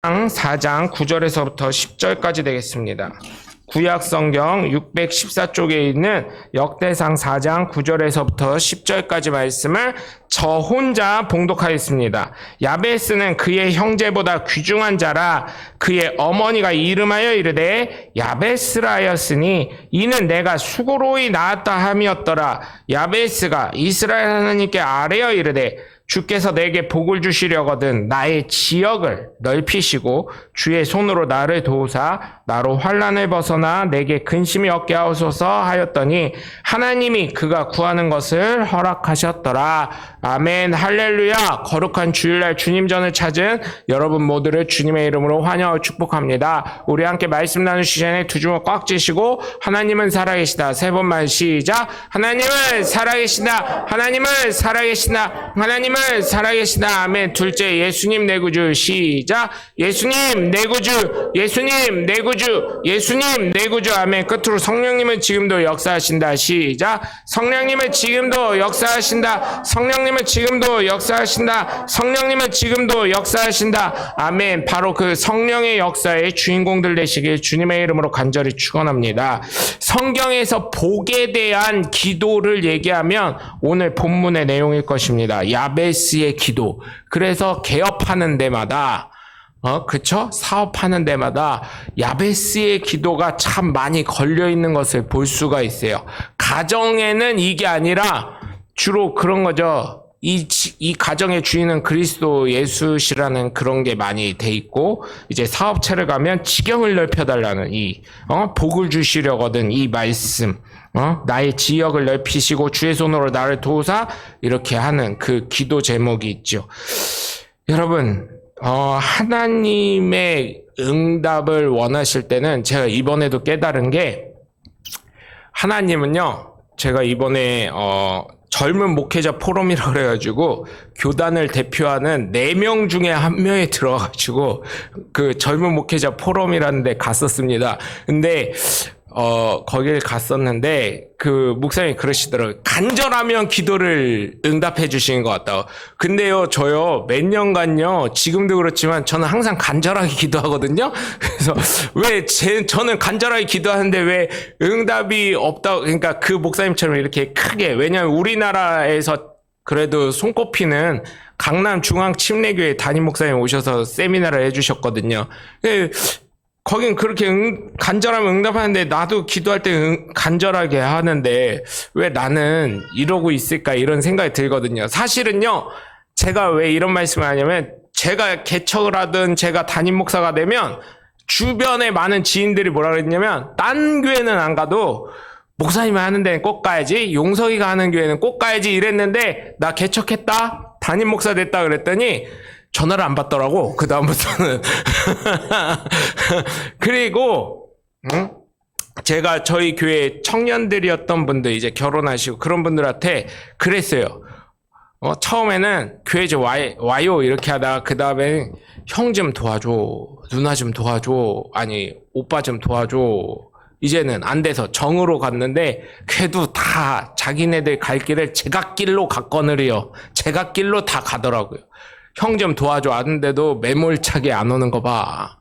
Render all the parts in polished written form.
4장 9절에서부터 10절까지 되겠습니다. 구약성경 614쪽에 있는 역대상 4장 9절에서부터 10절까지 말씀을 저 혼자 봉독하겠습니다. 야베스는 그의 형제보다 귀중한 자라 그의 어머니가 이름하여 이르되 야베스라 하였으니 이는 내가 수고로이 낳았다 함이었더라. 야베스가 이스라엘 하나님께 아뢰어 이르되 주께서 내게 복을 주시려거든 나의 지역을 넓히시고 주의 손으로 나를 도우사 나로 환난을 벗어나 내게 근심이 없게 하소서 하였더니 하나님이 그가 구하는 것을 허락하셨더라. 아멘. 할렐루야. 거룩한 주일날 주님 전을 찾은 여러분 모두를 주님의 이름으로 환영하고 축복합니다. 우리 함께 말씀 나누시기 전에 두 주먹 꽉 쥐시고 하나님은 살아계시다 세 번만 시작. 하나님은 살아계시다. 하나님은 살아계시다. 하나님은 살아계시다. 아멘. 둘째, 예수님 내 구주 시작. 예수님 내 구주, 예수님 내 구주, 예수님 내 구주. 아멘. 끝으로 성령님은 지금도 역사하신다 시작. 성령님은 지금도 역사하신다. 성령님은 지금도 역사하신다. 성령님은 지금도 역사하신다. 아멘. 바로 그 성령의 역사의 주인공들 되시길 주님의 이름으로 간절히 축원합니다. 성경에서 복에 대한 기도를 얘기하면 오늘 본문의 내용일 것입니다. 야베스의 기도. 그래서 개업하는 데마다 그쵸? 사업하는 데마다 야베스의 기도가 참 많이 걸려 있는 것을 볼 수가 있어요. 가정에는 이게 아니라 주로 그런 거죠. 이 가정의 주인은 그리스도 예수시라는 그런 게 많이 돼 있고, 이제 사업체를 가면 지경을 넓혀달라는 복을 주시려거든 이 말씀. 나의 지역을 넓히시고 주의 손으로 나를 도우사 이렇게 하는 그 기도 제목이 있죠. 여러분, 하나님의 응답을 원하실 때는 제가 이번에도 깨달은 게 하나님은요, 제가 이번에 젊은 목회자 포럼이라고 그래가지고 교단을 대표하는 4명 중에 1명에 들어가가지고 그 젊은 목회자 포럼이라는 데 갔었습니다. 근데 거길 갔었는데 그 목사님이 그러시더라고요. 간절하면 기도를 응답해 주시는 것 같다고. 근데요, 저요 몇 년간요, 지금도 그렇지만 저는 항상 간절하게 기도하거든요. 그래서 왜 저는 간절하게 기도하는데 왜 응답이 없다고. 그러니까 그 목사님처럼 이렇게 크게, 왜냐하면 우리나라에서 그래도 손꼽히는 강남 중앙침례교회 담임 목사님 오셔서 세미나를 해주셨거든요. 거긴 그렇게 간절하면 응답하는데 나도 기도할 때 간절하게 하는데 왜 나는 이러고 있을까, 이런 생각이 들거든요. 사실은요, 제가 왜 이런 말씀을 하냐면, 제가 개척을 하든 제가 담임 목사가 되면 주변에 많은 지인들이 뭐라 그랬냐면, 딴 교회는 안 가도 목사님이 하는 데는 꼭 가야지, 용석이가 하는 교회는 꼭 가야지 이랬는데, 나 개척했다, 담임 목사 됐다 그랬더니 전화를 안 받더라고, 그 다음부터는. 그리고 제가 저희 교회 청년들이었던 분들, 이제 결혼하시고 그런 분들한테 그랬어요. 처음에는 교회 좀 와요 이렇게 하다가 그 다음에 형 좀 도와줘, 누나 좀 도와줘, 아니 오빠 좀 도와줘. 이제는 안 돼서 정으로 갔는데 그래도 다 자기네들 갈 길을 제갓길로 갔거늘이요. 제갓길로 다 가더라고요. 형 좀 도와줘 하는데도 매몰차게 안 오는 거 봐.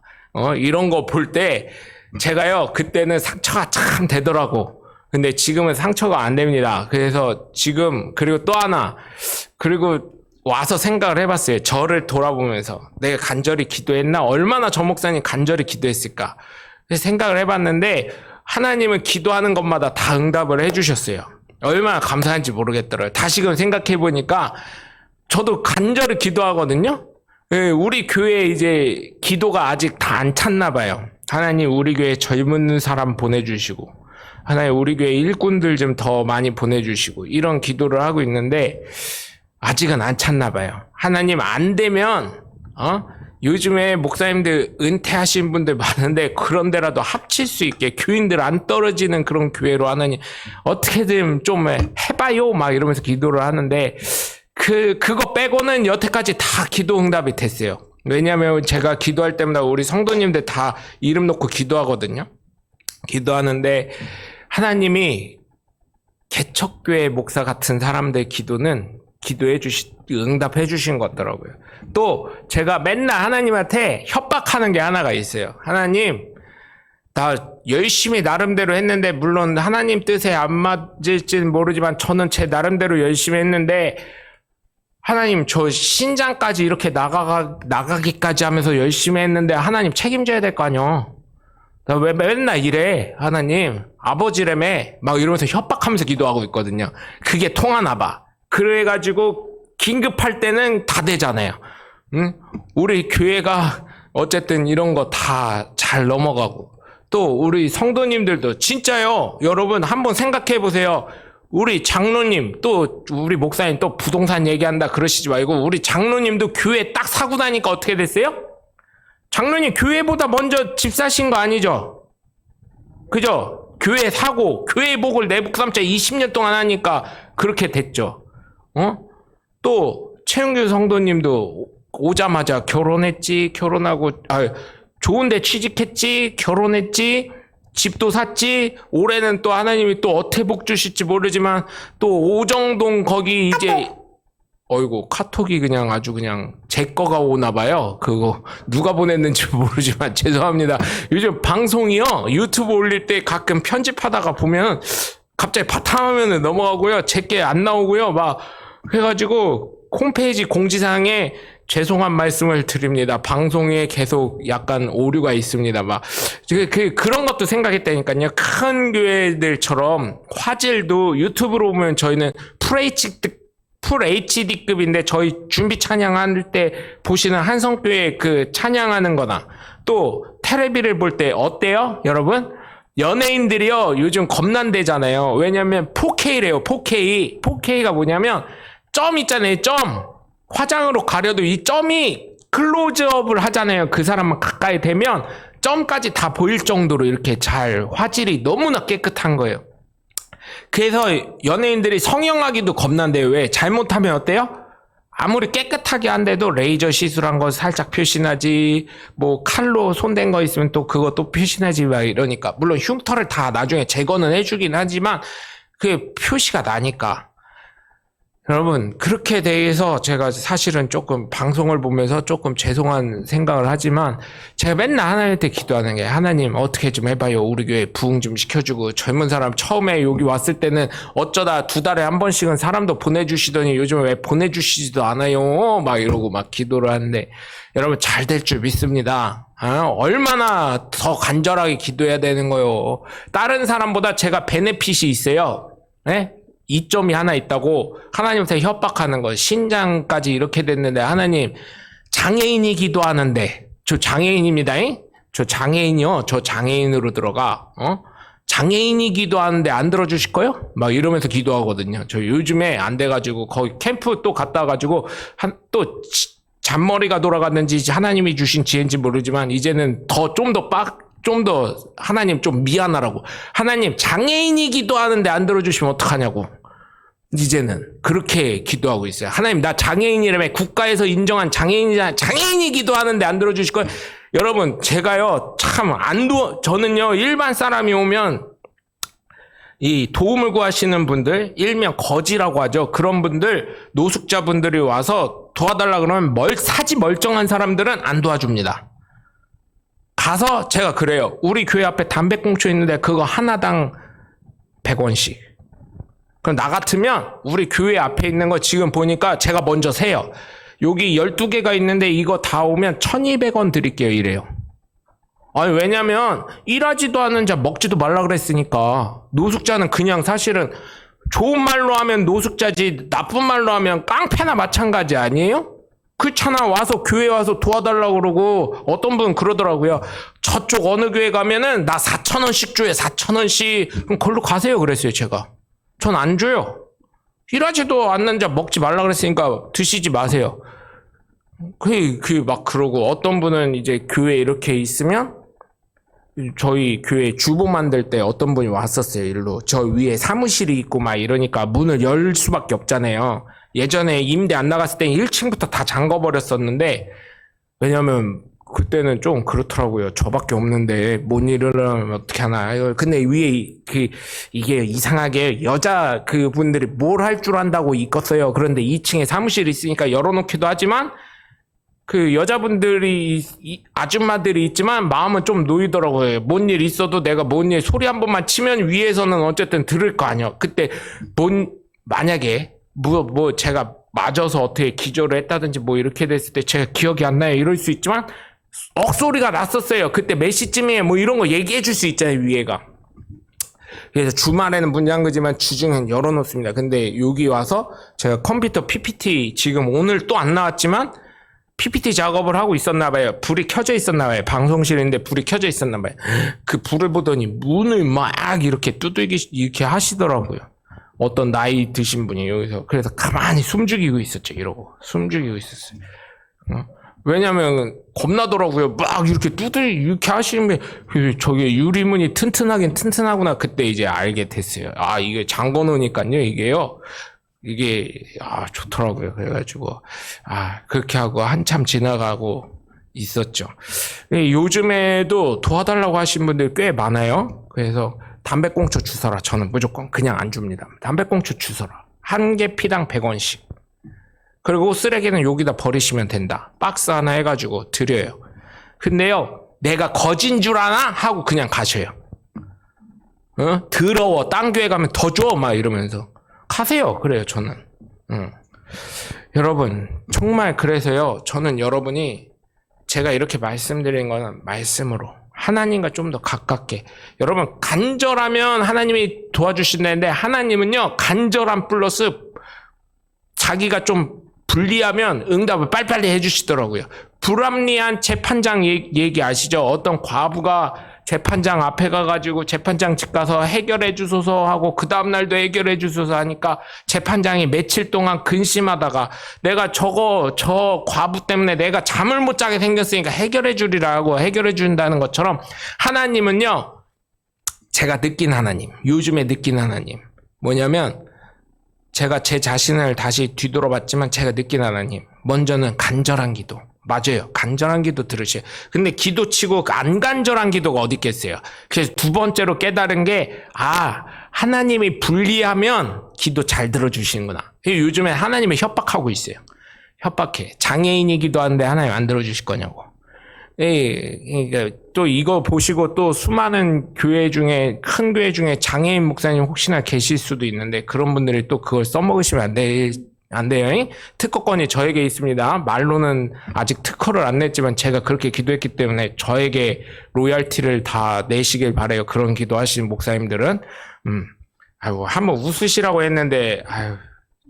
이런 거 볼 때 제가요, 그때는 상처가 참 되더라고. 근데 지금은 상처가 안 됩니다. 그래서 지금, 그리고 또 하나, 그리고 와서 생각을 해봤어요. 저를 돌아보면서 내가 간절히 기도했나? 얼마나 저 목사님 간절히 기도했을까? 그래서 생각을 해봤는데 하나님은 기도하는 것마다 다 응답을 해주셨어요. 얼마나 감사한지 모르겠더라고요. 다시금 생각해보니까 저도 간절히 기도하거든요. 우리 교회 이제 기도가 아직 다 안 찼나 봐요. 하나님 우리 교회 젊은 사람 보내주시고, 하나님 우리 교회 일꾼들 좀 더 많이 보내주시고, 이런 기도를 하고 있는데 아직은 안 찼나 봐요. 하나님 안 되면 요즘에 목사님들 은퇴하신 분들 많은데 그런 데라도 합칠 수 있게, 교인들 안 떨어지는 그런 교회로 하나님 어떻게든 좀 해봐요 막 이러면서 기도를 하는데, 그거 빼고는 여태까지 다 기도 응답이 됐어요. 왜냐하면 제가 기도할 때마다 우리 성도님들 다 이름 놓고 기도하거든요. 기도하는데 하나님이 개척교회 목사 같은 사람들 기도는 응답해 주신 것 같더라고요. 또 제가 맨날 하나님한테 협박하는 게 하나가 있어요. 하나님, 나 열심히 나름대로 했는데, 물론 하나님 뜻에 안 맞을지는 모르지만 저는 제 나름대로 열심히 했는데, 하나님, 저 신장까지 이렇게 나가기까지 하면서 열심히 했는데 하나님 책임져야 될 거 아니요. 나 왜 맨날 이래? 하나님, 아버지라며 막 이러면서 협박하면서 기도하고 있거든요. 그게 통하나 봐. 그래가지고 긴급할 때는 다 되잖아요. 응? 우리 교회가 어쨌든 이런 거 다 잘 넘어가고, 또 우리 성도님들도 진짜요. 여러분 한번 생각해 보세요. 우리 장로님, 또 우리 목사님 또 부동산 얘기한다 그러시지 말고, 우리 장로님도 교회 딱 사고 나니까 어떻게 됐어요? 장로님 교회보다 먼저 집 사신 거 아니죠? 그죠? 교회 사고 교회 복을 내북삼자 20년 동안 하니까 그렇게 됐죠. 또 최영규 성도님도 오자마자 결혼했지, 좋은데 취직했지, 결혼했지, 집도 샀지, 올해는 또 하나님이 또 어떻게 복 주실지 모르지만 또 오정동 거기 이제 어이구 카톡이 그냥 아주 그냥 제 거가 오나 봐요. 그거 누가 보냈는지 모르지만 죄송합니다. 요즘 방송이요, 유튜브 올릴 때 가끔 편집하다가 보면 갑자기 바탕화면에 넘어가고요, 제게 안 나오고요, 막 해가지고 홈페이지 공지사항에 죄송한 말씀을 드립니다. 방송에 계속 약간 오류가 있습니다. 막 그런 것도 생각했다니까요. 큰 교회들처럼 화질도 유튜브로 보면 저희는 풀 HD급인데 저희 준비 찬양할 때 보시는 한성교회 그 찬양하는 거나 또 테레비를 볼 때 어때요? 여러분? 연예인들이요 요즘 겁난대잖아요. 왜냐면 4K래요. 4K. 4K가 뭐냐면 점 있잖아요. 점. 화장으로 가려도 이 점이 클로즈업을 하잖아요. 그 사람만 가까이 되면 점까지 다 보일 정도로 이렇게 잘 화질이 너무나 깨끗한 거예요. 그래서 연예인들이 성형하기도 겁난대요. 왜? 잘못하면 어때요? 아무리 깨끗하게 한데도 레이저 시술한 거 살짝 표시나지, 뭐 칼로 손댄 거 있으면 또 그것도 표시나지 막 이러니까. 물론 흉터를 다 나중에 제거는 해주긴 하지만 그게 표시가 나니까. 여러분, 그렇게 대해서 제가 사실은 조금 방송을 보면서 조금 죄송한 생각을 하지만, 제가 맨날 하나님한테 기도하는 게, 하나님 어떻게 좀 해봐요. 우리 교회 부흥 좀 시켜주고, 젊은 사람 처음에 여기 왔을 때는 어쩌다 2달에 한 번씩은 사람도 보내주시더니 요즘 왜 보내주시지도 않아요. 막 이러고 막 기도를 하는데, 여러분 잘 될 줄 믿습니다. 얼마나 더 간절하게 기도해야 되는 거요. 다른 사람보다 제가 베네핏이 있어요. 네? 이점이 하나 있다고 하나님한테 협박하는 거. 신장까지 이렇게 됐는데, 하나님 장애인이 기도하는데, 저 장애인입니다. 저 장애인이요. 저 장애인으로 들어가. 장애인이 기도하는데 안 들어주실 거요? 막 이러면서 기도하거든요. 저 요즘에 안 돼가지고 거기 캠프 또 갔다 와가지고 또 잔머리가 돌아갔는지 하나님이 주신 지혜인지 모르지만 이제는 좀 더 하나님 좀 미안하라고. 하나님 장애인이 기도하는데 안 들어주시면 어떡하냐고. 이제는 그렇게 기도하고 있어요. 하나님 나 장애인이라며, 국가에서 인정한 장애인이잖아. 장애인이 기도하는데 안 들어주실 거예요. 여러분 제가요 참 저는요 일반 사람이 오면 이 도움을 구하시는 분들, 일명 거지라고 하죠. 그런 분들, 노숙자분들이 와서 도와달라 그러면 사지 멀쩡한 사람들은 안 도와줍니다. 가서 제가 그래요. 우리 교회 앞에 담배꽁초 있는데 그거 하나당 100원씩. 그럼 나 같으면 우리 교회 앞에 있는 거 지금 보니까 제가 먼저 세요. 여기 12개가 있는데 이거 다 오면 1200원 드릴게요. 이래요. 아니 왜냐면 일하지도 않은 자 먹지도 말라 그랬으니까. 노숙자는 그냥 사실은 좋은 말로 하면 노숙자지 나쁜 말로 하면 깡패나 마찬가지 아니에요? 그렇잖아. 와서 교회 와서 도와달라고 그러고. 어떤 분은 그러더라고요. 저쪽 어느 교회 가면은 나 4,000원씩 줘요. 4,000원씩. 그럼 걸로 가세요 그랬어요. 제가. 전 안 줘요. 일하지도 않는 자 먹지 말라 그랬으니까 드시지 마세요. 막 그러고. 어떤 분은 이제 교회 이렇게 있으면, 저희 교회 주보 만들 때 어떤 분이 왔었어요. 일로 저 위에 사무실이 있고 막 이러니까 문을 열 수밖에 없잖아요. 예전에 임대 안 나갔을 때 1층부터 다 잠궈버렸었는데, 왜냐면 그때는 좀 그렇더라고요. 저밖에 없는데 뭔 일을 하면 어떻게 하나. 근데 위에 이게 이상하게 여자 그분들이 뭘 할 줄 안다고 있겠어요. 그런데 2층에 사무실이 있으니까 열어놓기도 하지만 그 여자분들이 아줌마들이 있지만 마음은 좀 놓이더라고요. 뭔 일 있어도 내가 뭔 일 소리 한 번만 치면 위에서는 어쨌든 들을 거 아니야. 그때 만약에 뭐 제가 맞아서 어떻게 기절을 했다든지 뭐 이렇게 됐을 때 제가 기억이 안 나요. 이럴 수 있지만 억소리가 났었어요. 그때 몇 시쯤이에요. 뭐 이런 거 얘기해 줄 수 있잖아요, 위에가. 그래서 주말에는 문 잠그지만 주중엔 열어놓습니다. 근데 여기 와서 제가 컴퓨터 PPT 지금 오늘 또 안 나왔지만 PPT 작업을 하고 있었나 봐요. 불이 켜져 있었나 봐요. 방송실인데 불이 켜져 있었나 봐요. 그 불을 보더니 문을 막 이렇게 두들기 이렇게 하시더라고요. 어떤 나이 드신 분이 여기서. 그래서 가만히 숨죽이고 있었죠. 이러고 숨죽이고 있었어요. 왜냐면 겁나더라고요. 막 이렇게 이렇게 하시면 저게 유리문이 튼튼하긴 튼튼하구나. 그때 이제 알게 됐어요. 아, 이게 잠궈 놓으니까요. 이게 좋더라고요. 그래가지고 그렇게 하고 한참 지나가고 있었죠. 요즘에도 도와달라고 하신 분들 꽤 많아요. 그래서 담배꽁초 주워라. 저는 무조건 그냥 안 줍니다. 담배꽁초 주워라. 한 개 피당 100원씩. 그리고 쓰레기는 여기다 버리시면 된다. 박스 하나 해가지고 드려요. 근데요, 내가 거진 줄 아나? 하고 그냥 가셔요. 더러워. 딴 교회 가면 더 줘. 막 이러면서. 가세요. 그래요, 저는. 여러분, 정말 그래서요, 저는 여러분이 제가 이렇게 말씀드린 거는 말씀으로. 하나님과 좀 더 가깝게. 여러분, 간절하면 하나님이 도와주신다는데, 하나님은요, 간절함 플러스 자기가 좀 불리하면 응답을 빨리빨리 해주시더라고요. 불합리한 재판장 얘기 아시죠? 어떤 과부가 재판장 앞에 가가지고 재판장 집 가서 해결해 주소서 하고 그 다음날도 해결해 주소서 하니까 재판장이 며칠 동안 근심하다가 내가 저 과부 때문에 내가 잠을 못 자게 생겼으니까 해결해 주리라고 해결해 준다는 것처럼 하나님은요, 제가 느낀 하나님, 요즘에 느낀 하나님 뭐냐면 제가 제 자신을 다시 뒤돌아봤지만 제가 느낀 하나님, 먼저는 간절한 기도. 맞아요. 간절한 기도 들으셔요. 근데 기도치고 안 간절한 기도가 어디 있겠어요. 그래서 두 번째로 깨달은 게 하나님이 불리하면 기도 잘 들어주시는구나. 요즘에 하나님을 협박하고 있어요. 협박해. 장애인이 기도하는데 하나님 안 들어주실 거냐고. 그러니까 또 이거 보시고 또 수많은 교회 중에, 큰 교회 중에 장애인 목사님 혹시나 계실 수도 있는데 그런 분들이 또 그걸 써먹으시면 안 돼요. 특허권이 저에게 있습니다. 말로는 아직 특허를 안 냈지만 제가 그렇게 기도했기 때문에 저에게 로열티를 다 내시길 바라요. 그런 기도하시는 목사님들은. 한번 웃으시라고 했는데,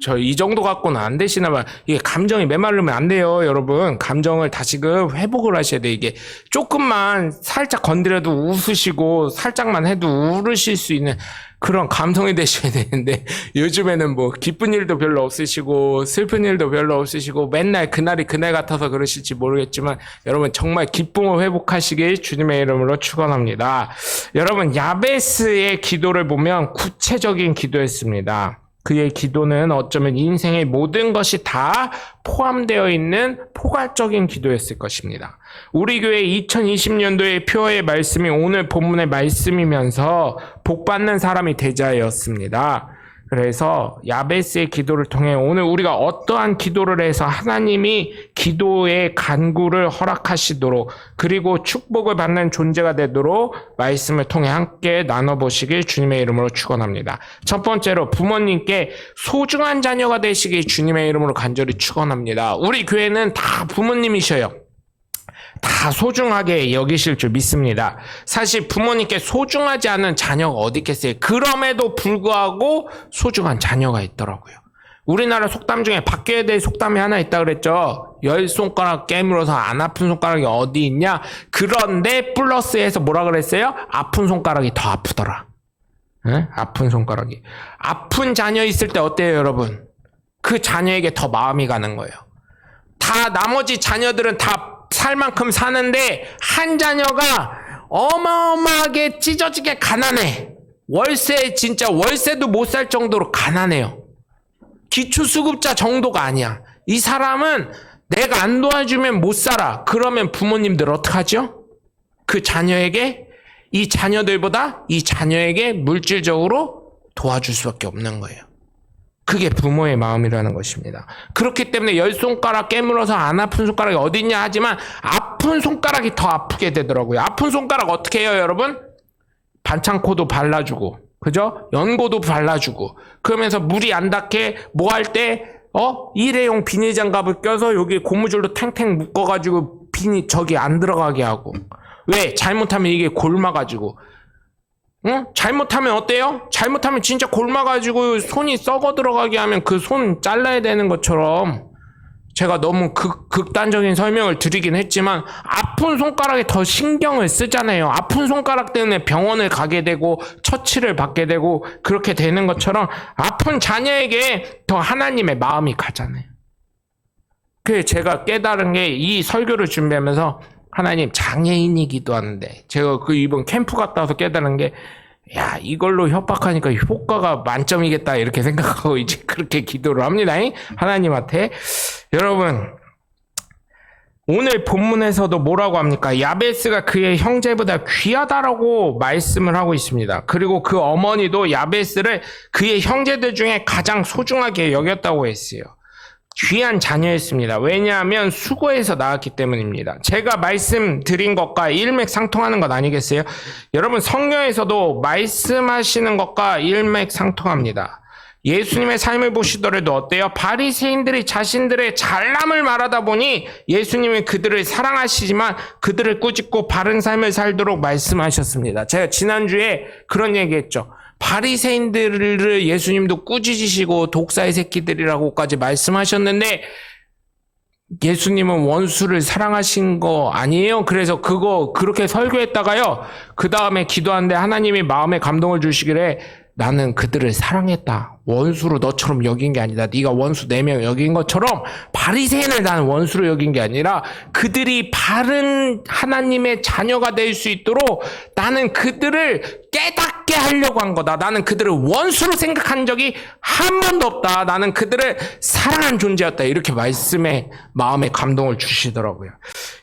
저 이 정도 갖고는 안 되시나 봐. 이게 감정이 메마르면 안 돼요, 여러분. 감정을 다시금 회복을 하셔야 돼. 이게 조금만 살짝 건드려도 웃으시고 살짝만 해도 울으실 수 있는 그런 감성이 되셔야 되는데 요즘에는 뭐 기쁜 일도 별로 없으시고 슬픈 일도 별로 없으시고 맨날 그날이 그날 같아서 그러실지 모르겠지만 여러분 정말 기쁨을 회복하시길 주님의 이름으로 축원합니다. 여러분, 야베스의 기도를 보면 구체적인 기도였습니다. 그의 기도는 어쩌면 인생의 모든 것이 다 포함되어 있는 포괄적인 기도였을 것입니다. 우리 교회 2020년도의 표어의 말씀이 오늘 본문의 말씀이면서 복받는 사람이 되자였습니다. 그래서 야베스의 기도를 통해 오늘 우리가 어떠한 기도를 해서 하나님이 기도의 간구를 허락하시도록 그리고 축복을 받는 존재가 되도록 말씀을 통해 함께 나눠보시길 주님의 이름으로 축원합니다. 첫 번째로 부모님께 소중한 자녀가 되시길 주님의 이름으로 간절히 축원합니다. 우리 교회는 다 부모님이셔요. 다 소중하게 여기실 줄 믿습니다. 사실 부모님께 소중하지 않은 자녀가 어디 있겠어요. 그럼에도 불구하고 소중한 자녀가 있더라고요. 우리나라 속담 중에 바뀌어야 될 속담이 하나 있다 그랬죠. 10손가락 깨물어서 안 아픈 손가락이 어디 있냐. 그런데 플러스해서 뭐라 그랬어요? 아픈 손가락이 더 아프더라. 네? 아픈 손가락이. 아픈 자녀 있을 때 어때요, 여러분? 그 자녀에게 더 마음이 가는 거예요. 다 나머지 자녀들은 다 살 만큼 사는데 한 자녀가 어마어마하게 찢어지게 가난해. 월세도 못 살 정도로 가난해요. 기초수급자 정도가 아니야. 이 사람은 내가 안 도와주면 못 살아. 그러면 부모님들 어떡하죠? 그 자녀에게, 이 자녀들보다 이 자녀에게 물질적으로 도와줄 수밖에 없는 거예요. 그게 부모의 마음이라는 것입니다. 그렇기 때문에 10손가락 깨물어서 안 아픈 손가락이 어딨냐 하지만 아픈 손가락이 더 아프게 되더라고요. 아픈 손가락 어떻게 해요, 여러분? 반창고도 발라주고, 그죠? 연고도 발라주고, 그러면서 물이 안 닿게 뭐 할 때, 일회용 비닐장갑을 껴서 여기 고무줄로 탱탱 묶어가지고 저기 안 들어가게 하고. 왜? 잘못하면 이게 골마가지고. 응? 잘못하면 어때요? 잘못하면 진짜 골마가지고 손이 썩어 들어가게 하면 그 손 잘라야 되는 것처럼, 제가 너무 극단적인 설명을 드리긴 했지만 아픈 손가락에 더 신경을 쓰잖아요. 아픈 손가락 때문에 병원을 가게 되고 처치를 받게 되고 그렇게 되는 것처럼 아픈 자녀에게 더 하나님의 마음이 가잖아요. 그래서 제가 깨달은 게, 이 설교를 준비하면서 하나님, 장애인이기도 하는데 제가 이번 캠프 갔다 와서 깨달은 게, 야, 이걸로 협박하니까 효과가 만점이겠다 이렇게 생각하고 이제 그렇게 기도를 합니다. 하나님한테. 여러분, 오늘 본문에서도 뭐라고 합니까? 야베스가 그의 형제보다 귀하다라고 말씀을 하고 있습니다. 그리고 그 어머니도 야베스를 그의 형제들 중에 가장 소중하게 여겼다고 했어요. 귀한 자녀였습니다. 왜냐하면 수고해서 낳았기 때문입니다. 제가 말씀드린 것과 일맥상통하는 것 아니겠어요? 여러분, 성경에서도 말씀하시는 것과 일맥상통합니다. 예수님의 삶을 보시더라도 어때요? 바리새인들이 자신들의 잘남을 말하다 보니 예수님은 그들을 사랑하시지만 그들을 꾸짖고 바른 삶을 살도록 말씀하셨습니다. 제가 지난주에 그런 얘기했죠. 바리새인들을 예수님도 꾸짖으시고 독사의 새끼들이라고까지 말씀하셨는데 예수님은 원수를 사랑하신 거 아니에요? 그래서 그렇게 설교했다가요, 그 다음에 기도하는데 하나님이 마음에 감동을 주시기를, 나는 그들을 사랑했다. 원수로 너처럼 여긴 게 아니다. 네가 원수 4명 여긴 것처럼 바리새인을 나는 원수로 여긴 게 아니라 그들이 바른 하나님의 자녀가 될 수 있도록 나는 그들을 깨닫게 하려고 한 거다. 나는 그들을 원수로 생각한 적이 한 번도 없다. 나는 그들을 사랑한 존재였다. 이렇게 말씀에 마음에 감동을 주시더라고요.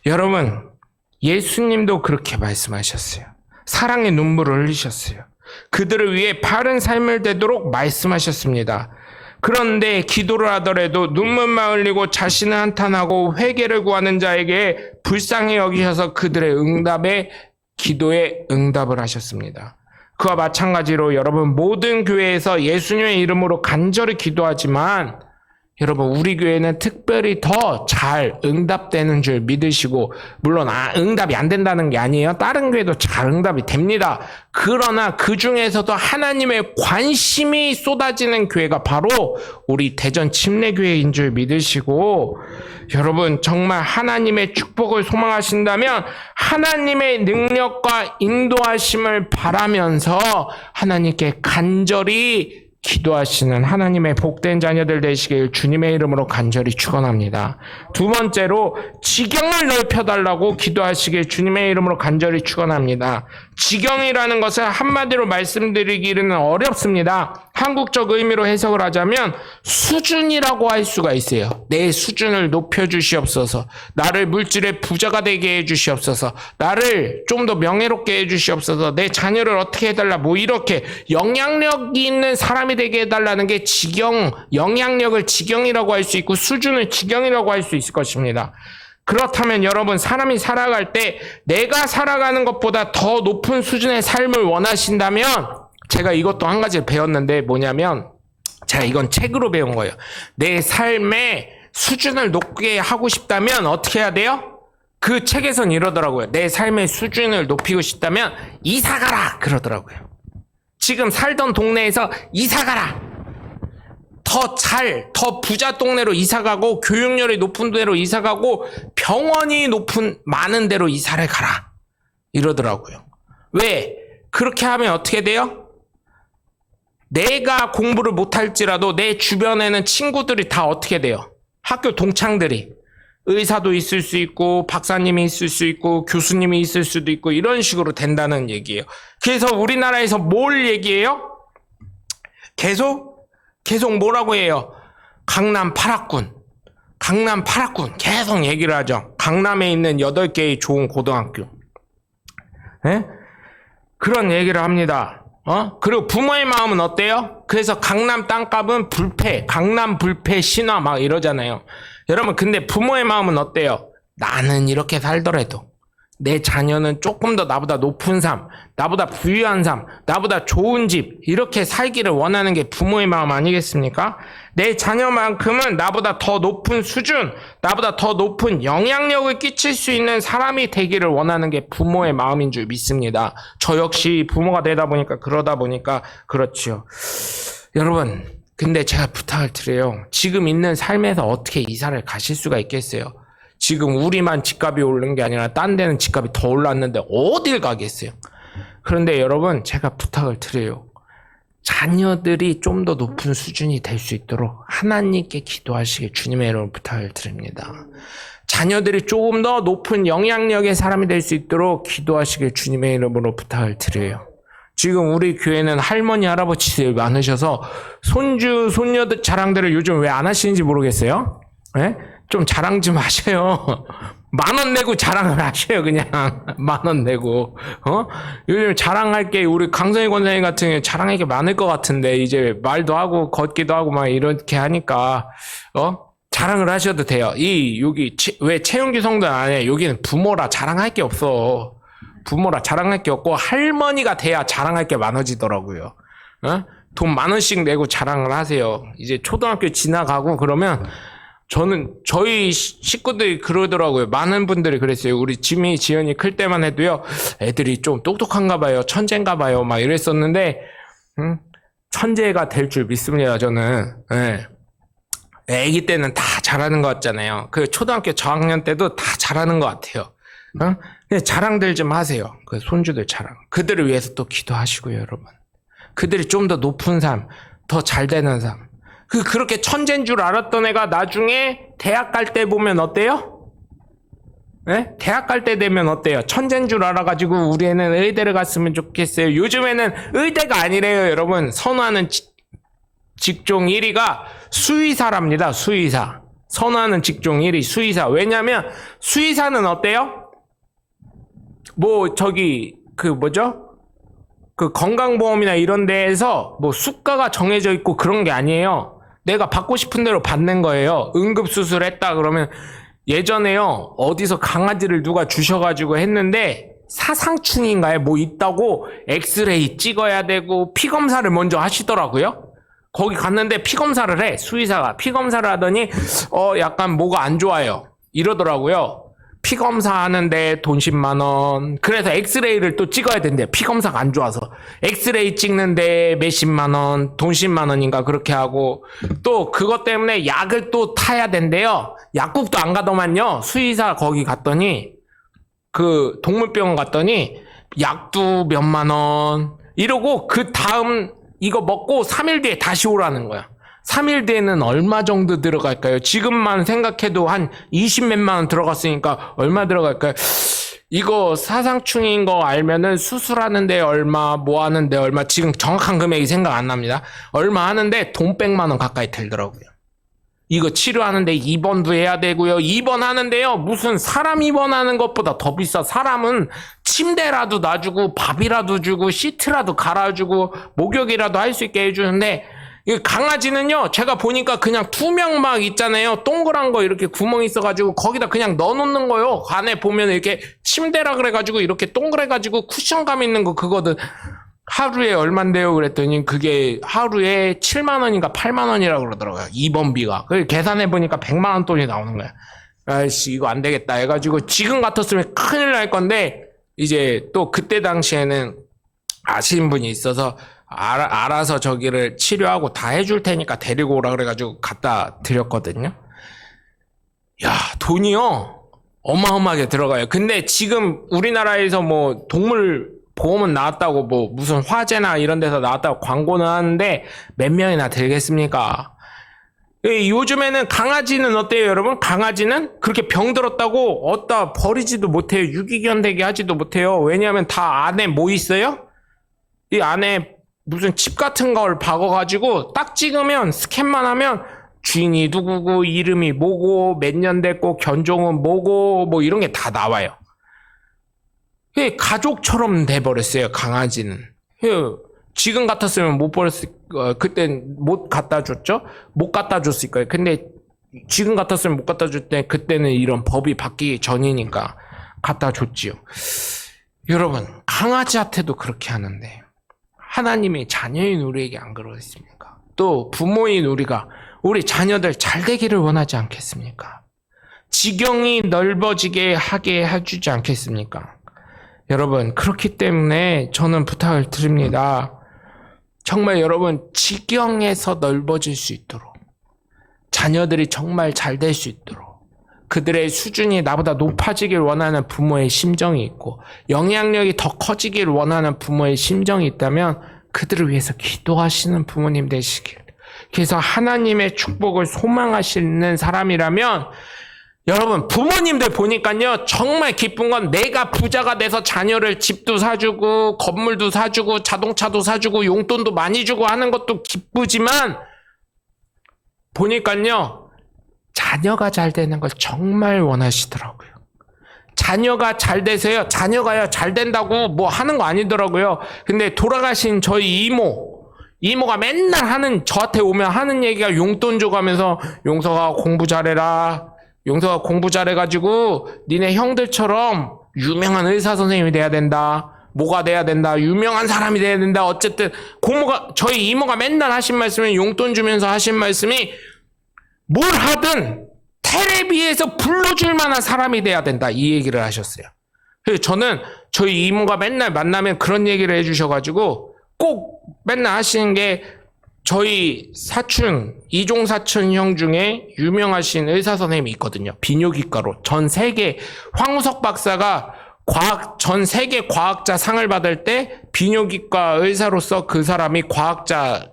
여러분, 예수님도 그렇게 말씀하셨어요. 사랑의 눈물을 흘리셨어요. 그들을 위해 바른 삶을 되도록 말씀하셨습니다. 그런데 기도를 하더라도 눈물만 흘리고 자신을 한탄하고 회개를 구하는 자에게 불쌍히 여기셔서 그들의 기도에 응답을 하셨습니다. 그와 마찬가지로 여러분, 모든 교회에서 예수님의 이름으로 간절히 기도하지만 여러분, 우리 교회는 특별히 더 잘 응답되는 줄 믿으시고, 물론 응답이 안 된다는 게 아니에요. 다른 교회도 잘 응답이 됩니다. 그러나 그 중에서도 하나님의 관심이 쏟아지는 교회가 바로 우리 대전 침례교회인 줄 믿으시고, 여러분, 정말 하나님의 축복을 소망하신다면 하나님의 능력과 인도하심을 바라면서 하나님께 간절히 기도하시는 하나님의 복된 자녀들 되시길 주님의 이름으로 간절히 축원합니다. 두 번째로, 지경을 넓혀달라고 기도하시길 주님의 이름으로 간절히 축원합니다. 지경이라는 것을 한마디로 말씀드리기는 어렵습니다. 한국적 의미로 해석을 하자면 수준이라고 할 수가 있어요. 내 수준을 높여주시옵소서. 나를 물질의 부자가 되게 해주시옵소서. 나를 좀 더 명예롭게 해주시옵소서. 내 자녀를 어떻게 해달라. 뭐 이렇게 영향력이 있는 사람이 되게 해달라는 게 영향력을 지경이라고 할 수 있고 수준을 지경이라고 할 수 있을 것입니다. 그렇다면 여러분, 사람이 살아갈 때 내가 살아가는 것보다 더 높은 수준의 삶을 원하신다면, 제가 이것도 한 가지 배웠는데 뭐냐면, 제가 이건 책으로 배운 거예요. 내 삶의 수준을 높게 하고 싶다면 어떻게 해야 돼요? 그 책에선 이러더라고요. 내 삶의 수준을 높이고 싶다면 이사가라 그러더라고요. 지금 살던 동네에서 이사가라. 더 부자 동네로 이사가고, 교육열이 높은 데로 이사가고, 병원이 많은 데로 이사를 가라. 이러더라고요. 왜? 그렇게 하면 어떻게 돼요? 내가 공부를 못할지라도 내 주변에는 친구들이 다 어떻게 돼요? 학교 동창들이. 의사도 있을 수 있고, 박사님이 있을 수 있고, 교수님이 있을 수도 있고, 이런 식으로 된다는 얘기예요. 그래서 우리나라에서 뭘 얘기해요? 계속 뭐라고 해요? 강남 8학군. 강남 8학군 계속 얘기를 하죠. 강남에 있는 8개의 좋은 고등학교. 예? 그런 얘기를 합니다. 그리고 부모의 마음은 어때요? 그래서 강남 땅값은 불패, 강남 불패 신화 막 이러잖아요. 여러분, 근데 부모의 마음은 어때요? 나는 이렇게 살더라도 내 자녀는 조금 더 나보다 높은 삶, 나보다 부유한 삶, 나보다 좋은 집, 이렇게 살기를 원하는 게 부모의 마음 아니겠습니까? 내 자녀만큼은 나보다 더 높은 수준, 나보다 더 높은 영향력을 끼칠 수 있는 사람이 되기를 원하는 게 부모의 마음인 줄 믿습니다. 저 역시 부모가 되다 보니까 그러다 보니까 그렇지요. 여러분, 근데 제가 부탁을 드려요. 지금 있는 삶에서 어떻게 이사를 가실 수가 있겠어요? 지금 우리만 집값이 오른 게 아니라 딴 데는 집값이 더 올랐는데 어딜 가겠어요? 그런데 여러분, 제가 부탁을 드려요. 자녀들이 좀 더 높은 수준이 될 수 있도록 하나님께 기도하시길 주님의 이름으로 부탁을 드립니다. 자녀들이 조금 더 높은 영향력의 사람이 될 수 있도록 기도하시길 주님의 이름으로 부탁을 드려요. 지금 우리 교회는 할머니, 할아버지들 많으셔서 손주, 손녀들 자랑들을 요즘 왜 안 하시는지 모르겠어요. 네? 좀 자랑 좀 하셔요. 10,000원 내고 자랑을 하셔요, 그냥. 10,000원 내고. 요즘 자랑할 게, 우리 강선희 권사님 같은 경우에 자랑할 게 많을 것 같은데, 이제 말도 하고, 걷기도 하고, 막 이렇게 하니까, 자랑을 하셔도 돼요. 여기, 왜 채용기 성당 안에, 여기는 부모라 자랑할 게 없어. 부모라 자랑할 게 없고, 할머니가 돼야 자랑할 게 많아지더라고요. 돈 10,000원씩 내고 자랑을 하세요. 이제 초등학교 지나가고 그러면, 저희 식구들이 그러더라고요. 많은 분들이 그랬어요. 우리 지미, 지연이 클 때만 해도요, 애들이 좀 똑똑한가 봐요. 천재인가 봐요. 막 이랬었는데, 천재가 될 줄 믿습니다, 저는. 예. 애기 때는 다 잘하는 것 같잖아요. 그 초등학교 저학년 때도 다 잘하는 것 같아요. 그냥 자랑들 좀 하세요. 그 손주들 자랑. 그들을 위해서 또 기도하시고요, 여러분. 그들이 좀 더 높은 삶, 더 잘 되는 삶. 그렇게 천재인 줄 알았던 애가 나중에 대학 갈 때 보면 어때요? 네? 대학 갈 때 되면 어때요? 천재인 줄 알아가지고 우리 애는 의대를 갔으면 좋겠어요. 요즘에는 의대가 아니래요, 여러분. 선호하는 직종 1위가 수의사랍니다, 수의사. 선호하는 직종 1위, 수의사. 왜냐면, 수의사는 어때요? 그 건강보험이나 이런 데에서 수가가 정해져 있고 그런 게 아니에요. 내가 받고 싶은 대로 받는 거예요. 응급수술 했다 그러면 예전에요. 어디서 강아지를 누가 주셔가지고 했는데 사상충인가요? 있다고 엑스레이 찍어야 되고 피검사를 먼저 하시더라고요. 거기 갔는데 피검사를 해. 수의사가 피검사를 하더니 약간 뭐가 안 좋아요. 이러더라고요. 피검사 하는데 돈 10만 원. 그래서 엑스레이를 또 찍어야 된대. 피검사가 안 좋아서. 엑스레이 찍는데 몇십만 원, 돈 10만 원인가 그렇게 하고, 또 그것 때문에 약을 또 타야 된대요. 약국도 안 가더만요. 수의사 거기 갔더니, 그 동물병원 갔더니 약도 몇만 원 이러고, 그 다음 이거 먹고 3일 뒤에 다시 오라는 거야. 3일 뒤에는 얼마 정도 들어갈까요? 지금만 생각해도 한 20몇만 원 들어갔으니까 얼마 들어갈까요? 이거 사상충인 거 알면은 수술하는데 얼마, 뭐 하는데 얼마, 지금 정확한 금액이 생각 안 납니다. 얼마 하는데 돈 100만 원 가까이 들더라고요. 이거 치료하는데 입원도 해야 되고요. 입원하는데요, 무슨 사람 입원하는 것보다 더 비싸. 사람은 침대라도 놔주고 밥이라도 주고 시트라도 갈아주고 목욕이라도 할 수 있게 해주는데, 강아지는요, 제가 보니까 그냥 투명막 있잖아요. 동그란 거 이렇게 구멍 있어가지고 거기다 그냥 넣어놓는 거요. 안에 보면 이렇게 침대라 그래가지고 이렇게 동그래가지고 쿠션감 있는 거, 그거든. 하루에 얼만데요? 그랬더니 그게 하루에 7만 원인가 8만 원이라고 그러더라고요. 입원비가. 그래서 계산해보니까 100만 원 돈이 나오는 거야. 아이씨, 이거 안 되겠다 해가지고 지금 같았으면 큰일 날 건데, 이제 또 그때 당시에는 아시는 분이 있어서 알아서 저기를 치료하고 다 해줄 테니까 데리고 오라 그래가지고 갖다 드렸거든요. 야, 돈이요 어마어마하게 들어가요. 근데 지금 우리나라에서 동물 보험은 나왔다고 무슨 화재나 이런 데서 나왔다고 광고는 하는데 몇 명이나 들겠습니까? 요즘에는 강아지는 어때요, 여러분? 강아지는 그렇게 병들었다고 어디다 버리지도 못해요. 유기견되게 하지도 못해요. 왜냐하면 다 안에 뭐 있어요? 이 안에 무슨 칩 같은 걸 박아가지고 딱 찍으면, 스캔만 하면 주인이 누구고 이름이 뭐고 몇 년 됐고 견종은 뭐고 뭐 이런 게 다 나와요. 가족처럼 돼버렸어요. 강아지는. 지금 같았으면 못 버렸을, 그땐 못 갖다 줬죠? 못 갖다 줬을 거예요. 근데 지금 같았으면 못 갖다 줄 때, 그때는 이런 법이 바뀌기 전이니까 갖다 줬지요. 여러분, 강아지한테도 그렇게 하는데, 하나님의 자녀인 우리에게 안 그러겠습니까? 또 부모인 우리가 우리 자녀들 잘 되기를 원하지 않겠습니까? 지경이 넓어지게 하게 해주지 않겠습니까? 여러분, 그렇기 때문에 저는 부탁을 드립니다. 정말 여러분, 지경에서 넓어질 수 있도록, 자녀들이 정말 잘 될 수 있도록, 그들의 수준이 나보다 높아지길 원하는 부모의 심정이 있고, 영향력이 더 커지길 원하는 부모의 심정이 있다면, 그들을 위해서 기도하시는 부모님 되시길. 그래서 하나님의 축복을 소망하시는 사람이라면, 여러분, 부모님들 보니까요, 정말 기쁜 건 내가 부자가 돼서 자녀를 집도 사주고, 건물도 사주고, 자동차도 사주고, 용돈도 많이 주고 하는 것도 기쁘지만, 보니까요, 자녀가 잘 되는 걸 정말 원하시더라고요. 자녀가 잘 돼서요, 자녀가요, 잘 된다고 뭐 하는 거 아니더라고요. 근데 돌아가신 저희 이모가 맨날 저한테 오면 하는 얘기가 용돈 줘가면서, 용서가 공부 잘해라. 용서가 공부 잘해가지고 니네 형들처럼 유명한 의사 선생님이 돼야 된다. 뭐가 돼야 된다. 유명한 사람이 돼야 된다. 어쨌든 저희 이모가 맨날 하신 말씀이, 용돈 주면서 하신 말씀이, 뭘 하든 텔레비에서 불러줄 만한 사람이 돼야 된다. 이 얘기를 하셨어요. 그래서 저는 저희 이모가 맨날 만나면 그런 얘기를 해주셔가지고 꼭 맨날 하시는 게, 저희 이종 사촌 형 중에 유명하신 의사 선생님이 있거든요. 비뇨기과로 전 세계, 황우석 박사가 전 세계 과학자 상을 받을 때 비뇨기과 의사로서 그 사람이 과학자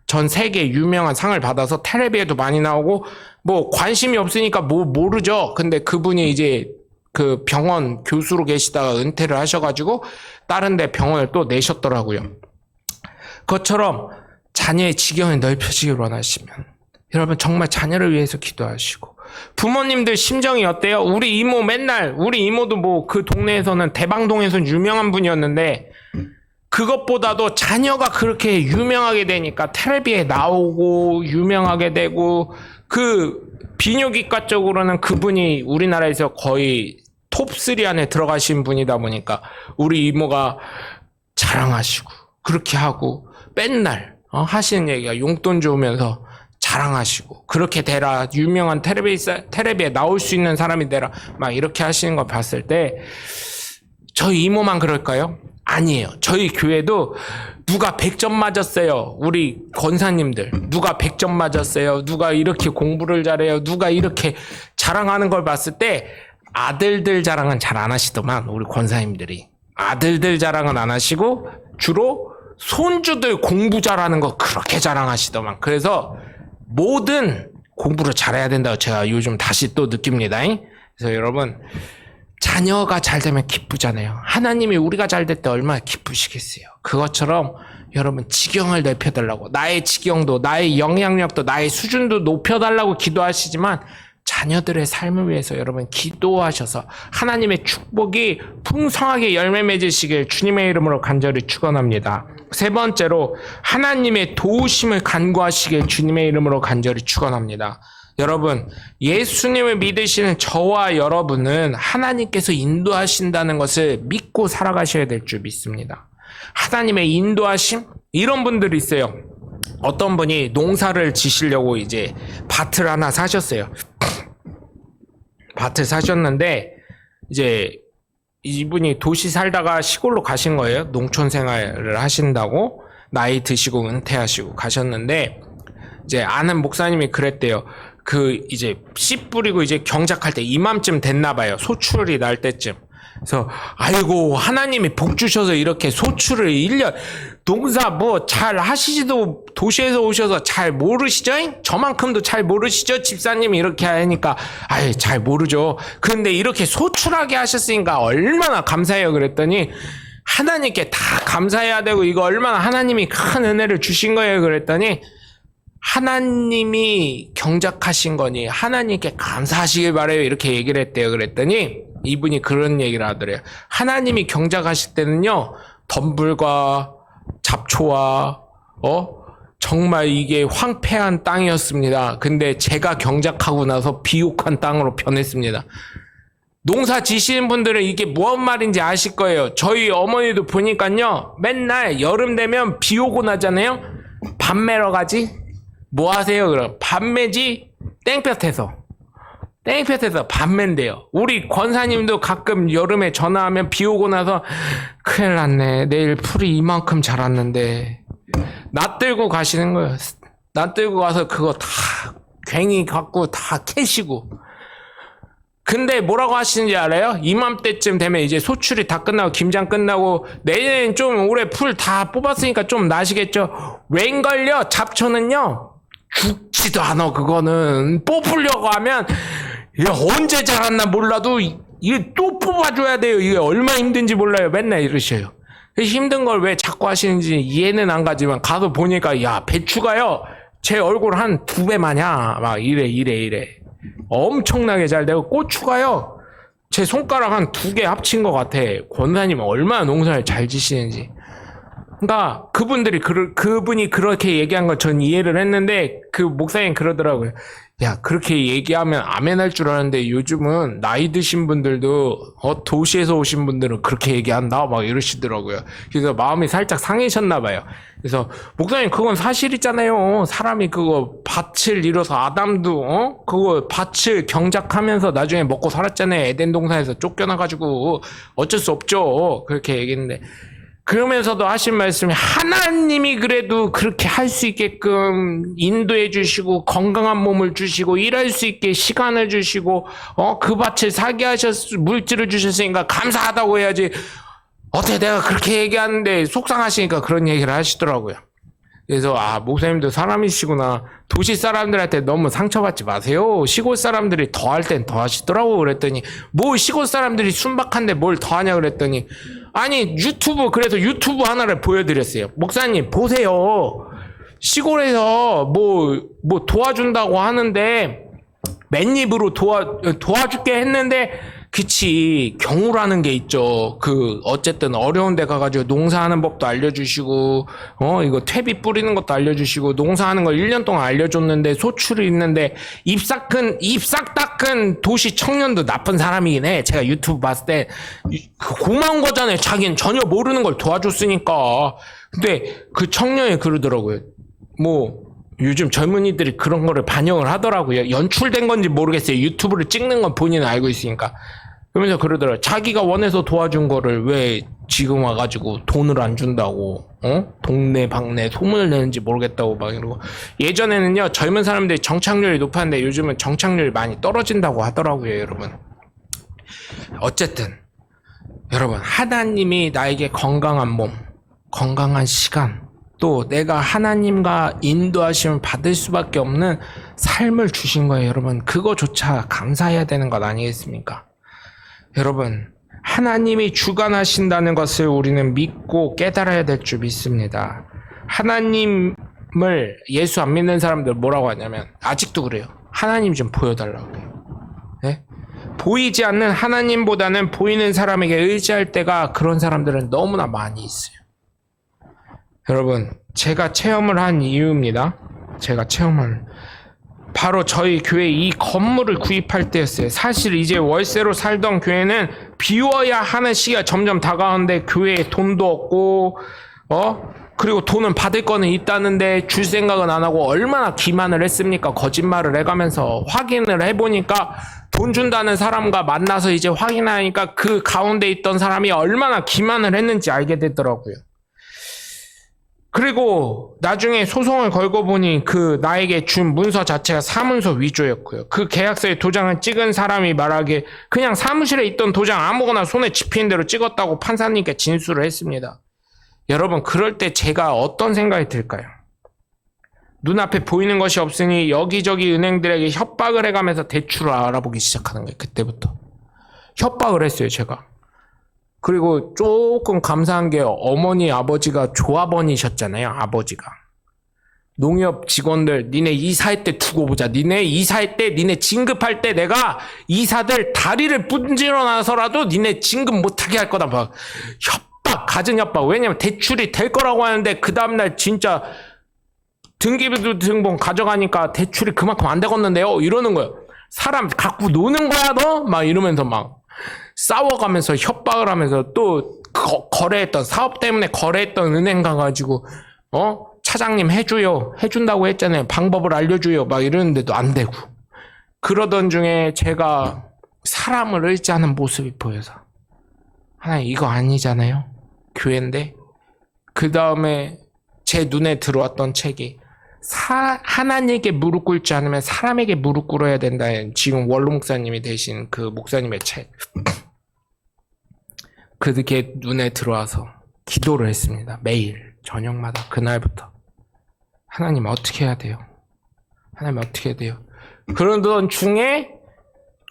전 세계 유명한 상을 받아서 텔레비에도 많이 나오고, 뭐 관심이 없으니까 뭐 모르죠. 근데 그분이 이제 그 병원 교수로 계시다가 은퇴를 하셔가지고 다른 데 병원을 또 내셨더라고요. 그것처럼 자녀의 지경이 넓혀지길 원하시면 여러분 정말 자녀를 위해서 기도하시고, 부모님들 심정이 어때요? 우리 이모도 뭐 그 동네에서는 대방동에서는 유명한 분이었는데, 그것보다도 자녀가 그렇게 유명하게 되니까 텔레비에 나오고 유명하게 되고, 그 비뇨기과 쪽으로는 그분이 우리나라에서 거의 톱3 안에 들어가신 분이다 보니까 우리 이모가 자랑하시고 그렇게 하고, 맨날 하시는 얘기가 용돈 주면서 자랑하시고, 그렇게 되라, 유명한 텔레비에 나올 수 있는 사람이 되라, 막 이렇게 하시는 거 봤을 때 저희 이모만 그럴까요? 아니에요. 저희 교회도 누가 100점 맞았어요. 우리 권사님들 누가 100점 맞았어요. 누가 이렇게 공부를 잘해요. 누가 이렇게 자랑하는 걸 봤을 때 아들들 자랑은 잘 안 하시더만, 우리 권사님들이 아들들 자랑은 안 하시고 주로 손주들 공부 잘하는 거 그렇게 자랑하시더만. 그래서 뭐든 공부를 잘해야 된다고 제가 요즘 다시 또 느낍니다. 그래서 여러분, 자녀가 잘 되면 기쁘잖아요. 하나님이 우리가 잘 될 때 얼마나 기쁘시겠어요. 그것처럼 여러분, 지경을 넓혀달라고, 나의 지경도, 나의 영향력도, 나의 수준도 높여달라고 기도하시지만, 자녀들의 삶을 위해서 여러분 기도하셔서 하나님의 축복이 풍성하게 열매 맺으시길 주님의 이름으로 간절히 축원합니다. 세 번째로, 하나님의 도우심을 간구하시길 주님의 이름으로 간절히 축원합니다. 여러분, 예수님을 믿으시는 저와 여러분은 하나님께서 인도하신다는 것을 믿고 살아가셔야 될 줄 믿습니다. 하나님의 인도하심? 이런 분들이 있어요. 어떤 분이 농사를 지시려고 이제 밭을 하나 사셨어요. 밭을 사셨는데 이제 이분이 도시 살다가 시골로 가신 거예요. 농촌 생활을 하신다고 나이 드시고 은퇴하시고 가셨는데, 이제 아는 목사님이 그랬대요. 이제 씨 뿌리고 이제 경작할 때 이맘쯤 됐나 봐요. 소출이 날 때쯤. 그래서 아이고, 하나님이 복 주셔서 이렇게 소출을 1년 농사 뭐 잘 하시지도 도시에서 오셔서 잘 모르시죠? 저만큼도 잘 모르시죠? 집사님이 이렇게 하니까 아이, 잘 모르죠. 근데 이렇게 소출하게 하셨으니까 얼마나 감사해요. 그랬더니 하나님께 다 감사해야 되고, 이거 얼마나 하나님이 큰 은혜를 주신 거예요. 그랬더니 하나님이 경작하신 거니 하나님께 감사하시길 바래요. 이렇게 얘기를 했대요. 그랬더니 이분이 그런 얘기를 하더래요. 하나님이 경작하실 때는요, 덤불과 잡초와 정말 이게 황폐한 땅이었습니다. 근데 제가 경작하고 나서 비옥한 땅으로 변했습니다. 농사 지시는 분들은 이게 무슨 말인지 아실 거예요. 저희 어머니도 보니까요, 맨날 여름 되면 비 오고 나잖아요. 밥 매러 가지? 뭐 하세요? 그럼 밥 매지? 땡볕에서 밥 맨대요. 우리 권사님도 가끔 여름에 전화하면 비 오고 나서 큰일 났네. 내일 풀이 이만큼 자랐는데 낫 들고 가시는 거예요. 낫 들고 가서 그거 다 괭이 갖고 다 캐시고. 근데 뭐라고 하시는지 알아요? 이맘때쯤 되면 이제 소출이 다 끝나고 김장 끝나고 내년엔 좀 올해 풀 다 뽑았으니까 좀 나시겠죠? 웬걸요? 잡초는요 죽지도 않아. 그거는 뽑으려고 하면 언제 자랐나 몰라도 이게 또 뽑아줘야 돼요. 이게 얼마나 힘든지 몰라요. 맨날 이러셔요. 힘든 걸 왜 자꾸 하시는지 이해는 안 가지만 가서 보니까 야, 배추가요 제 얼굴 한 2배 마냐 막 이래 엄청나게 잘 되고, 고추가요 제 손가락 한 2개 합친 것 같아. 권사님 얼마나 농사를 잘 지시는지. 그러니까 그분이 그렇게 얘기한 건 전 이해를 했는데, 그 목사님 그러더라고요. 야, 그렇게 얘기하면 아멘 할 줄 아는데 요즘은 나이 드신 분들도 도시에서 오신 분들은 그렇게 얘기한다 막 이러시더라고요. 그래서 마음이 살짝 상해셨나 봐요. 그래서 목사님 그건 사실이잖아요. 사람이 그거 밭을 잃어서 아담도 그거 밭을 경작하면서 나중에 먹고 살았잖아요. 에덴 동산에서 쫓겨나가지고 어쩔 수 없죠. 그렇게 얘기했는데, 그러면서도 하신 말씀이 하나님이 그래도 그렇게 할 수 있게끔 인도해 주시고 건강한 몸을 주시고 일할 수 있게 시간을 주시고 그 밭을 사게 물질을 주셨으니까 감사하다고 해야지. 어떻게 내가 그렇게 얘기하는데 속상하시니까 그런 얘기를 하시더라고요. 그래서 목사님도 사람이시구나. 도시 사람들한테 너무 상처받지 마세요. 시골 사람들이 더 할 땐 더 하시더라고. 그랬더니 뭐 시골 사람들이 순박한데 뭘 더 하냐 그랬더니, 아니 그래서 유튜브 하나를 보여드렸어요. 목사님 보세요. 시골에서 뭐 도와준다고 하는데 맨입으로 도와줄게 했는데, 그치, 경우라는 게 있죠. 어쨌든 어려운 데 가가지고 농사하는 법도 알려주시고, 이거 퇴비 뿌리는 것도 알려주시고, 농사하는 걸 1년 동안 알려줬는데, 소출이 있는데, 입싹 닦은 도시 청년도 나쁜 사람이긴 해. 제가 유튜브 봤을 때, 고마운 거잖아요. 자기는 전혀 모르는 걸 도와줬으니까. 근데 그 청년이 그러더라고요. 요즘 젊은이들이 그런 거를 반영을 하더라고요. 연출된 건지 모르겠어요. 유튜브를 찍는 건 본인은 알고 있으니까. 그러면서 그러더라고요. 자기가 원해서 도와준 거를 왜 지금 와가지고 돈을 안 준다고, 동네 방네 소문을 내는지 모르겠다고 막 이러고. 예전에는요, 젊은 사람들이 정착률이 높았는데 요즘은 정착률이 많이 떨어진다고 하더라고요, 여러분. 어쨌든, 여러분, 하나님이 나에게 건강한 몸, 건강한 시간, 또 내가 하나님과 인도하심을 받을 수밖에 없는 삶을 주신 거예요, 여러분. 그거조차 감사해야 되는 것 아니겠습니까? 여러분, 하나님이 주관하신다는 것을 우리는 믿고 깨달아야 될 줄 믿습니다. 하나님을, 예수 안 믿는 사람들 뭐라고 하냐면, 아직도 그래요. 하나님 좀 보여달라고 해요. 네? 보이지 않는 하나님보다는 보이는 사람에게 의지할 때가, 그런 사람들은 너무나 많이 있어요. 여러분, 제가 체험을 한 이유입니다. 바로 저희 교회 이 건물을 구입할 때였어요. 사실 이제 월세로 살던 교회는 비워야 하는 시기가 점점 다가오는데, 교회에 돈도 없고, 그리고 돈은 받을 거는 있다는데 줄 생각은 안 하고 얼마나 기만을 했습니까? 거짓말을 해가면서. 확인을 해보니까 돈 준다는 사람과 만나서 이제 확인하니까 그 가운데 있던 사람이 얼마나 기만을 했는지 알게 되더라고요. 그리고 나중에 소송을 걸고 보니 나에게 준 문서 자체가 사문서 위조였고요. 그 계약서에 도장을 찍은 사람이 말하기에 그냥 사무실에 있던 도장 아무거나 손에 집히는 대로 찍었다고 판사님께 진술을 했습니다. 여러분, 그럴 때 제가 어떤 생각이 들까요? 눈앞에 보이는 것이 없으니 여기저기 은행들에게 협박을 해가면서 대출을 알아보기 시작하는 거예요. 그때부터 협박을 했어요, 제가. 그리고 조금 감사한 게 어머니 아버지가 조합원이셨잖아요. 아버지가. 농협 직원들 니네 이사할 때 두고 보자. 니네 이사할 때 니네 진급할 때 내가 이사들 다리를 분질러 놔서라도 니네 진급 못하게 할 거다. 막 협박, 갖은 협박. 왜냐면 대출이 될 거라고 하는데 그 다음날 진짜 등기부 등본 가져가니까 대출이 그만큼 안 되겠는데요? 이러는 거예요. 사람 갖고 노는 거야 너? 막 이러면서 막 싸워가면서 협박을 하면서 또 거래했던 사업 때문에 거래했던 은행 가가지고 차장님 해줘요. 해준다고 했잖아요. 방법을 알려줘요. 막 이러는데도 안 되고. 그러던 중에 제가 사람을 의지하는 모습이 보여서 하나님 이거 아니잖아요. 교회인데. 그 다음에 제 눈에 들어왔던 책이 하나님에게 무릎 꿇지 않으면 사람에게 무릎 꿇어야 된다. 지금 원로 목사님이 되신 그 목사님의 책. 그게 눈에 들어와서 기도를 했습니다. 매일 저녁마다 그날부터 하나님 어떻게 해야 돼요? 하나님 어떻게 해야 돼요? 그러던 중에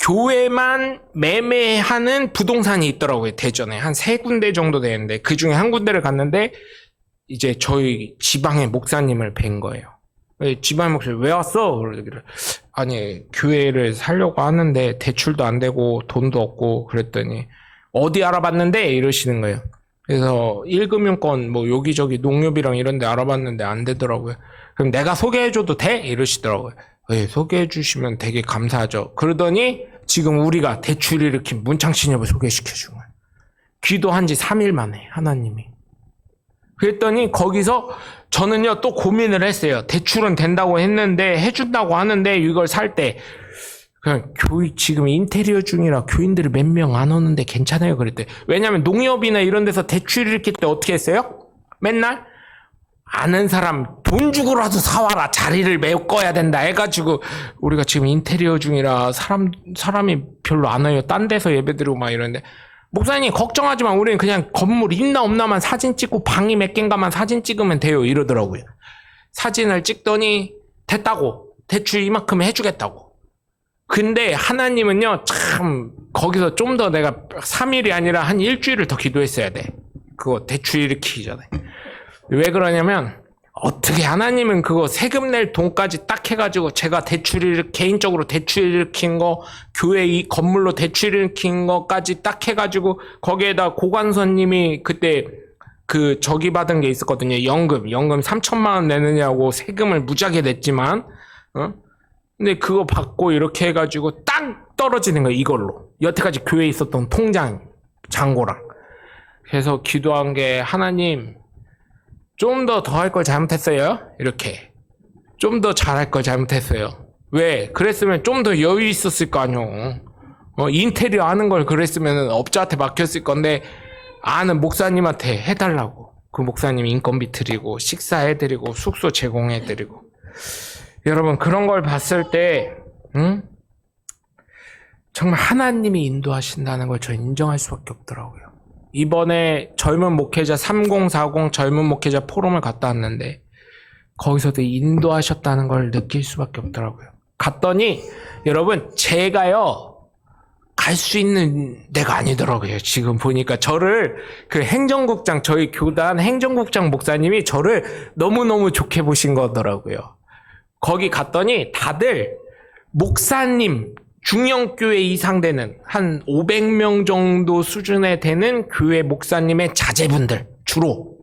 교회만 매매하는 부동산이 있더라고요. 대전에 한 3군데 정도 되는데 그 중에 한 군데를 갔는데 이제 저희 지방의 목사님을 뵌 거예요. 지방의 목사님 왜 왔어? 그러기를 아니 교회를 살려고 하는데 대출도 안 되고 돈도 없고 그랬더니 어디 알아봤는데 이러시는 거예요. 그래서 1금융권 뭐 여기저기 농협이랑 이런 데 알아봤는데 안 되더라고요. 그럼 내가 소개해줘도 돼? 이러시더라고요. 네, 소개해주시면 되게 감사하죠. 그러더니 지금 우리가 대출 일으킨 문창신협을 소개시켜준 거예요. 기도한 지 3일 만에 하나님이. 그랬더니 거기서 저는요 또 고민을 했어요. 대출은 된다고 했는데 해준다고 하는데 이걸 살 때 그냥 지금 인테리어 중이라 교인들이 몇 명 안 오는데 괜찮아요 그랬대. 왜냐면 농협이나 이런 데서 대출 일으킬 때 어떻게 했어요? 맨날 아는 사람 돈 주고라도 사와라 자리를 메꿔야 된다 해가지고 우리가 지금 인테리어 중이라 사람이 별로 안 와요. 딴 데서 예배드리고 막 이러는데 목사님 걱정하지 마. 우리는 그냥 건물 있나 없나만 사진 찍고 방이 몇 개인가만 사진 찍으면 돼요 이러더라고요. 사진을 찍더니 됐다고. 대출 이만큼 해주겠다고. 근데 하나님은요 참 거기서 좀 더 내가 3일이 아니라 한 일주일을 더 기도했어야 돼. 그거 대출 일으키기 전에. 왜 그러냐면 어떻게 하나님은 그거 세금 낼 돈까지 딱 해가지고 제가 개인적으로 대출 일으킨 거 교회 이 건물로 대출 일으킨 거까지 딱 해가지고 거기에다 고관선님이 그때 그 저기 받은 게 있었거든요. 연금 3천만 원 내느냐고 세금을 무지하게 냈지만 근데 그거 받고 이렇게 해가지고 딱 떨어지는 거예요. 이걸로 여태까지 교회에 있었던 통장 잔고랑. 그래서 기도한 게 하나님 좀 더 할 걸 잘못했어요. 이렇게 좀 더 잘할 걸 잘못했어요. 왜? 그랬으면 좀 더 여유 있었을 거 아니오. 인테리어 하는 걸 그랬으면 업자한테 맡겼을 건데 아는 목사님한테 해달라고. 그 목사님 인건비 드리고 식사해드리고 숙소 제공해드리고. 여러분 그런 걸 봤을 때 정말 하나님이 인도하신다는 걸 저 인정할 수밖에 없더라고요. 이번에 젊은 목회자 3040 젊은 목회자 포럼을 갔다 왔는데 거기서도 인도하셨다는 걸 느낄 수밖에 없더라고요. 갔더니 여러분 제가요 갈 수 있는 데가 아니더라고요. 지금 보니까 저를 그 행정국장 저희 교단 행정국장 목사님이 저를 너무너무 좋게 보신 거더라고요. 거기 갔더니 다들 목사님 중형교회 이상 되는 한 500명 정도 수준에 되는 교회 목사님의 자제분들 주로.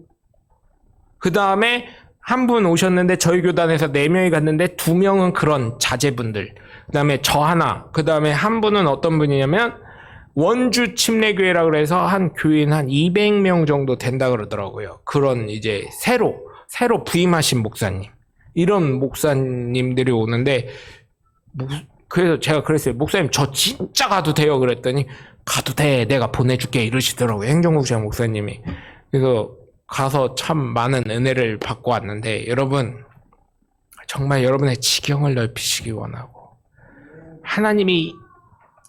그 다음에 한 분 오셨는데 저희 교단에서 4명이 갔는데 2명은 그런 자제분들. 그 다음에 저 하나. 그 다음에 한 분은 어떤 분이냐면 원주 침례교회라 그래서 한 교인 한 200명 정도 된다 그러더라고요. 그런 이제 새로 부임하신 목사님. 이런 목사님들이 오는데 그래서 제가 그랬어요. 목사님 저 진짜 가도 돼요? 그랬더니 가도 돼. 내가 보내줄게 이러시더라고요. 행정국장 목사님이. 그래서 가서 참 많은 은혜를 받고 왔는데 여러분 정말 여러분의 지경을 넓히시기 원하고 하나님이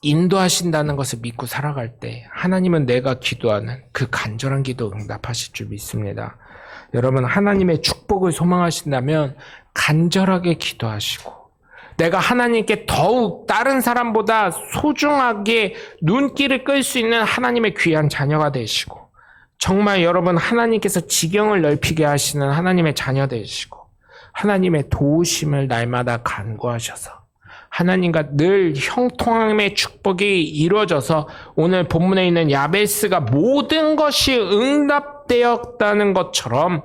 인도하신다는 것을 믿고 살아갈 때 하나님은 내가 기도하는 그 간절한 기도 응답하실 줄 믿습니다. 여러분 하나님의 축복을 소망하신다면 간절하게 기도하시고 내가 하나님께 더욱 다른 사람보다 소중하게 눈길을 끌 수 있는 하나님의 귀한 자녀가 되시고 정말 여러분 하나님께서 지경을 넓히게 하시는 하나님의 자녀 되시고 하나님의 도우심을 날마다 간구하셔서 하나님과 늘 형통함의 축복이 이루어져서 오늘 본문에 있는 야베스가 모든 것이 응답되었다는 것처럼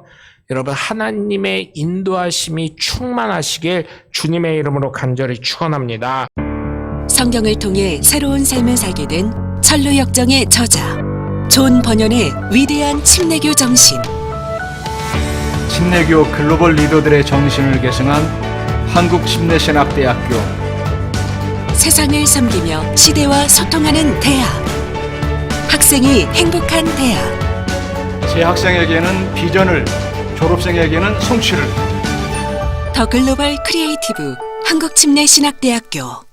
여러분 하나님의 인도하심이 충만하시길 주님의 이름으로 간절히 축원합니다. 성경을 통해 새로운 삶을 살게 된 천루역정의 저자 존 번연의 위대한 침례교 정신. 침례교 글로벌 리더들의 정신을 계승한 한국침례신학대학교. 세상을 섬기며 시대와 소통하는 대학. 학생이 행복한 대학. 재학생에게는 비전을, 졸업생에게는 성취를. 더 글로벌 크리에이티브 한국침례신학대학교.